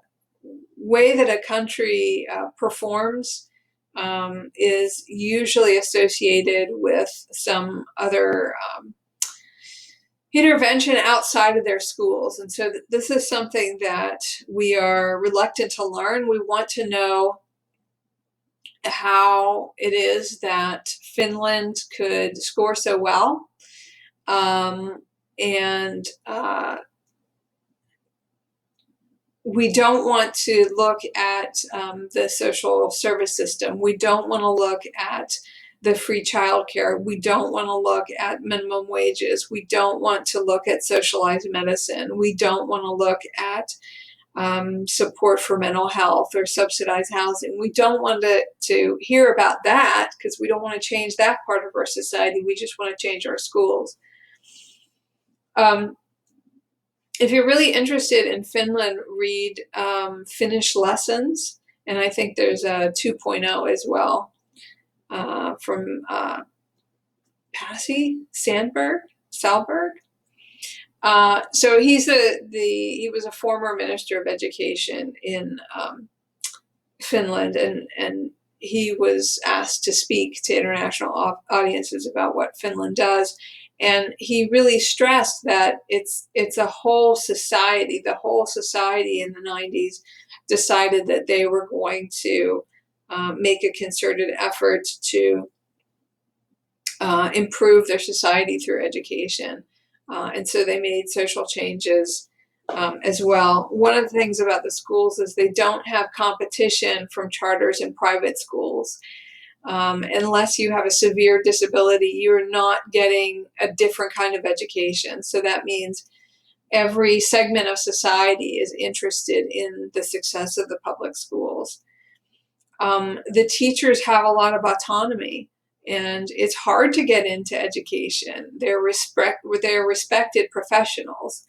way that a country performs is usually associated with some other intervention outside of their schools. And so this is something that we are reluctant to learn. We want to know how it is that Finland could score so well. And we don't want to look at the social service system. We don't want to look at the free childcare. We don't want to look at minimum wages. We don't want to look at socialized medicine. We don't want to look at support for mental health or subsidized housing. We don't want to hear about that because we don't want to change that part of our society. We just want to change our schools. If you're really interested in Finland, read Finnish Lessons, and I think there's a 2.0 as well from Pasi Salberg. So he was a former minister of education in Finland, and he was asked to speak to international audiences about what Finland does. And he really stressed that it's a whole society. The whole society in the 90s decided that they were going to make a concerted effort to improve their society through education. And so they made social changes as well. One of the things about the schools is they don't have competition from charters and private schools. Unless you have a severe disability, you're not getting a different kind of education. So that means every segment of society is interested in the success of the public schools. The teachers have a lot of autonomy, and it's hard to get into education. They're respected professionals.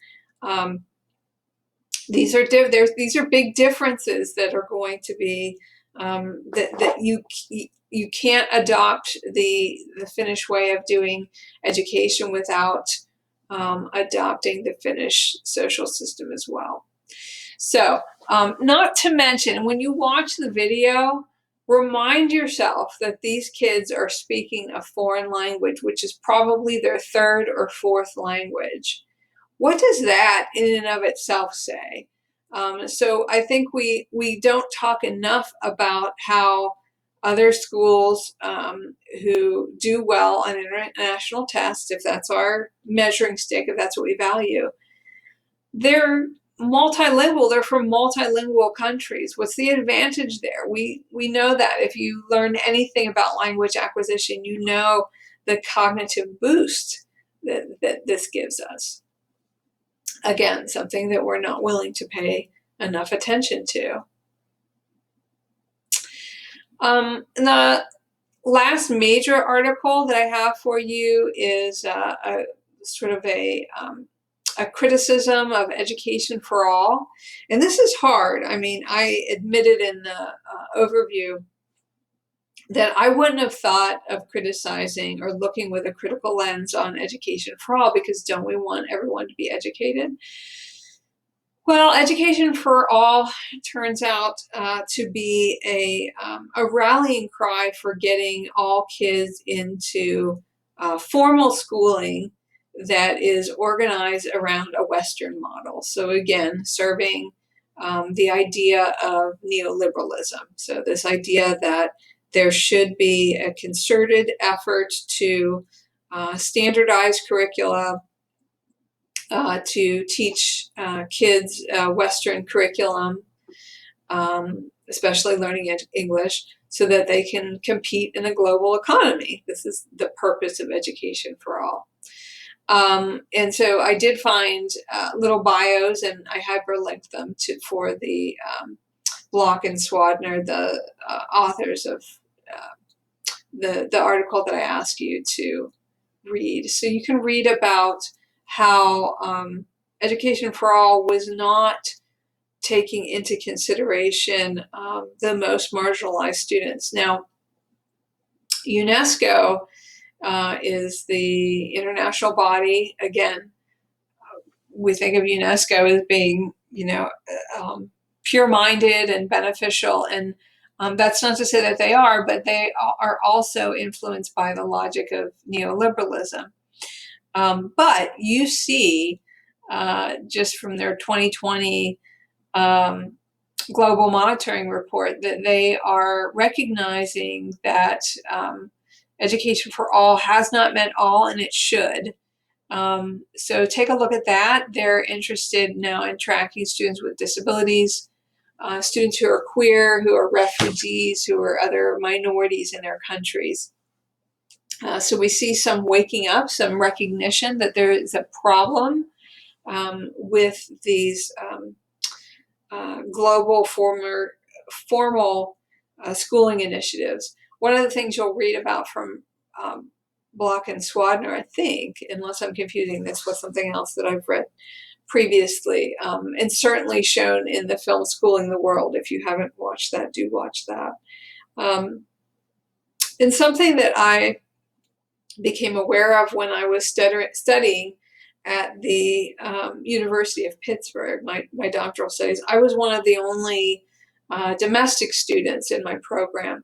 These are these are big differences that are going to be that you can't adopt the Finnish way of doing education without adopting the Finnish social system as well. So, not to mention, when you watch the video, remind yourself that these kids are speaking a foreign language, which is probably their third or fourth language. What does that in and of itself say? So I think we don't talk enough about how other schools who do well on international tests, if that's our measuring stick, if that's what we value, they're multilingual. They're from multilingual countries. What's the advantage there? We know that if you learn anything about language acquisition, you know the cognitive boost that this gives us. Again, something that we're not willing to pay enough attention to. The last major article that I have for you is a sort of a criticism of education for all. And this is hard. I mean, I admitted in the overview that I wouldn't have thought of criticizing or looking with a critical lens on education for all, because don't we want everyone to be educated? Well, education for all turns out to be a rallying cry for getting all kids into formal schooling that is organized around a Western model. So again, serving the idea of neoliberalism. So this idea that there should be a concerted effort to standardize curricula, to teach kids Western curriculum, especially learning English, so that they can compete in a global economy. This is the purpose of education for all. And so I did find little bios, and I hyperlinked them for the Block and Swadner, the authors of the article that I asked you to read. So you can read about how education for all was not taking into consideration the most marginalized students. Now, UNESCO is the international body. Again, we think of UNESCO as being, pure-minded and beneficial, and that's not to say that they are, but they are also influenced by the logic of neoliberalism. But you see, just from their 2020 global monitoring report, that they are recognizing that education for all has not met all, and it should. So take a look at that. They're interested now in tracking students with disabilities, students who are queer, who are refugees, who are other minorities in their countries. So we see some waking up, some recognition that there is a problem with these global formal schooling initiatives. One of the things you'll read about from Block and Swadner, I think, unless I'm confusing this with something else that I've read previously, and certainly shown in the film Schooling the World. If you haven't watched that, do watch that. And something that I became aware of when I was studying at the University of Pittsburgh, my doctoral studies, I was one of the only domestic students in my program.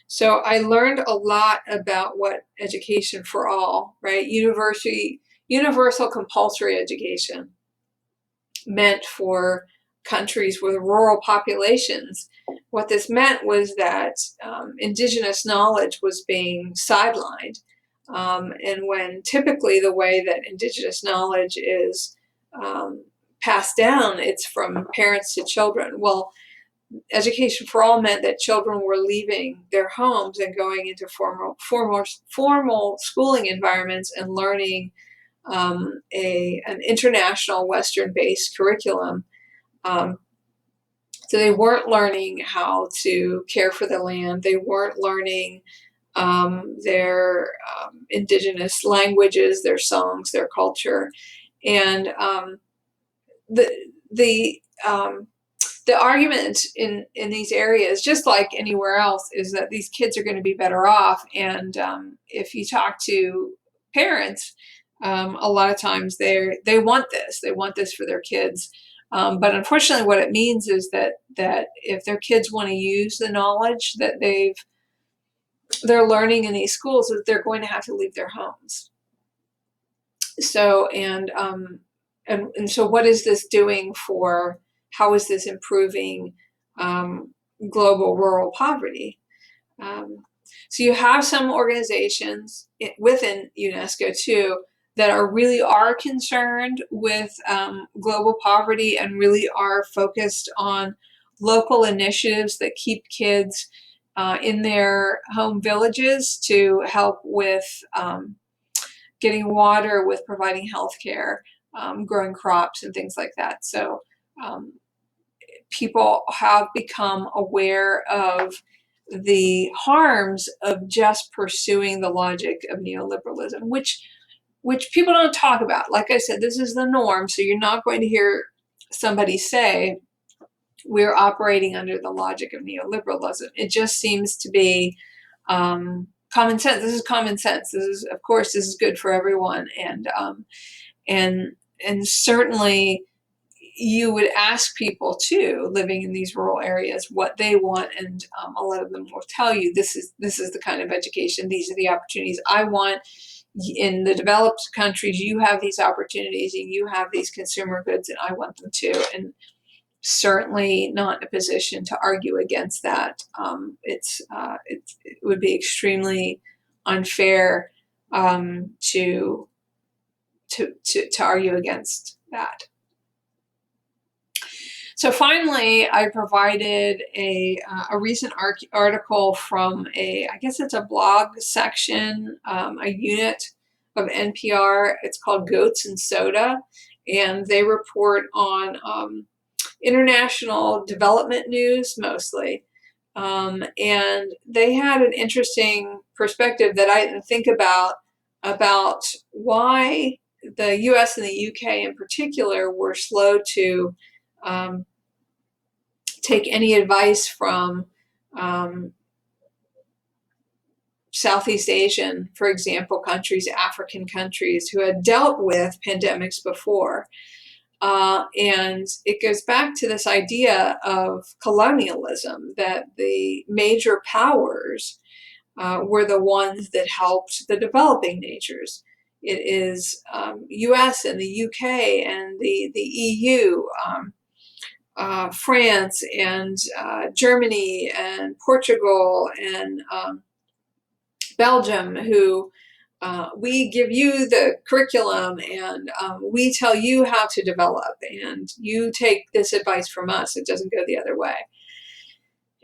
So I learned a lot about what education for all, right? Universal compulsory education meant for countries with rural populations. What this meant was that indigenous knowledge was being sidelined. And when typically the way that indigenous knowledge is passed down, it's from parents to children. Well, education for all meant that children were leaving their homes and going into formal schooling environments and learning an international Western-based curriculum. So they weren't learning how to care for the land. They weren't learning their indigenous languages, their songs, their culture. And the the um, the argument in these areas, just like anywhere else, is that these kids are going to be better off. And if you talk to parents, a lot of times they want this. They want this for their kids. But unfortunately, what it means is that if their kids want to use the knowledge that they're learning in these schools, that they're going to have to leave their homes. So and so, what is this doing for? How is this improving global rural poverty? Um, so you have some organizations within UNESCO too that really are concerned with global poverty and really are focused on local initiatives that keep kids in their home villages to help with getting water, with providing health care, growing crops and things like that. So people have become aware of the harms of just pursuing the logic of neoliberalism, which people don't talk about. Like I said, this is the norm, so you're not going to hear somebody say we're operating under the logic of neoliberalism. It just seems to be common sense. This is common sense. This is, of course, this is good for everyone, and certainly you would ask people too, living in these rural areas, what they want, and a lot of them will tell you this is the kind of education, these are the opportunities I want. In the developed countries, you have these opportunities and you have these consumer goods, and I want them too. And certainly not in a position to argue against that. It would be extremely unfair to argue against that. So finally, I provided a recent article from I guess it's a blog section, a unit of NPR. It's called Goats and Soda, and they report on international development news mostly. And they had an interesting perspective that I didn't think about why the US and the UK in particular were slow to take any advice from Southeast Asian, for example, countries, African countries who had dealt with pandemics before. And it goes back to this idea of colonialism, that the major powers were the ones that helped the developing natures. It is US and the UK and the EU, France and Germany and Portugal and Belgium, who we give you the curriculum and we tell you how to develop, and you take this advice from us. It doesn't go the other way.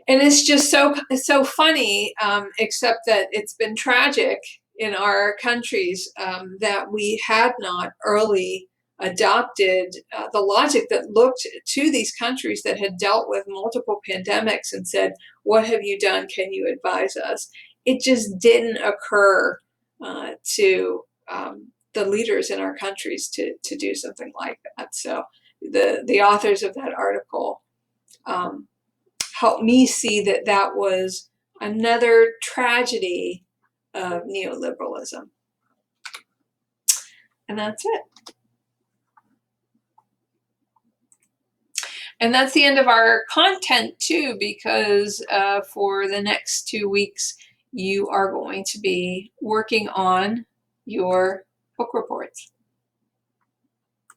And it's just so funny, except that it's been tragic in our countries that we had not early adopted the logic that looked to these countries that had dealt with multiple pandemics and said, what have you done? Can you advise us? It just didn't occur to the leaders in our countries to do something like that. So the authors of that article helped me see that that was another tragedy of neoliberalism. And that's it. And that's the end of our content too, because for the next 2 weeks, you are going to be working on your book reports.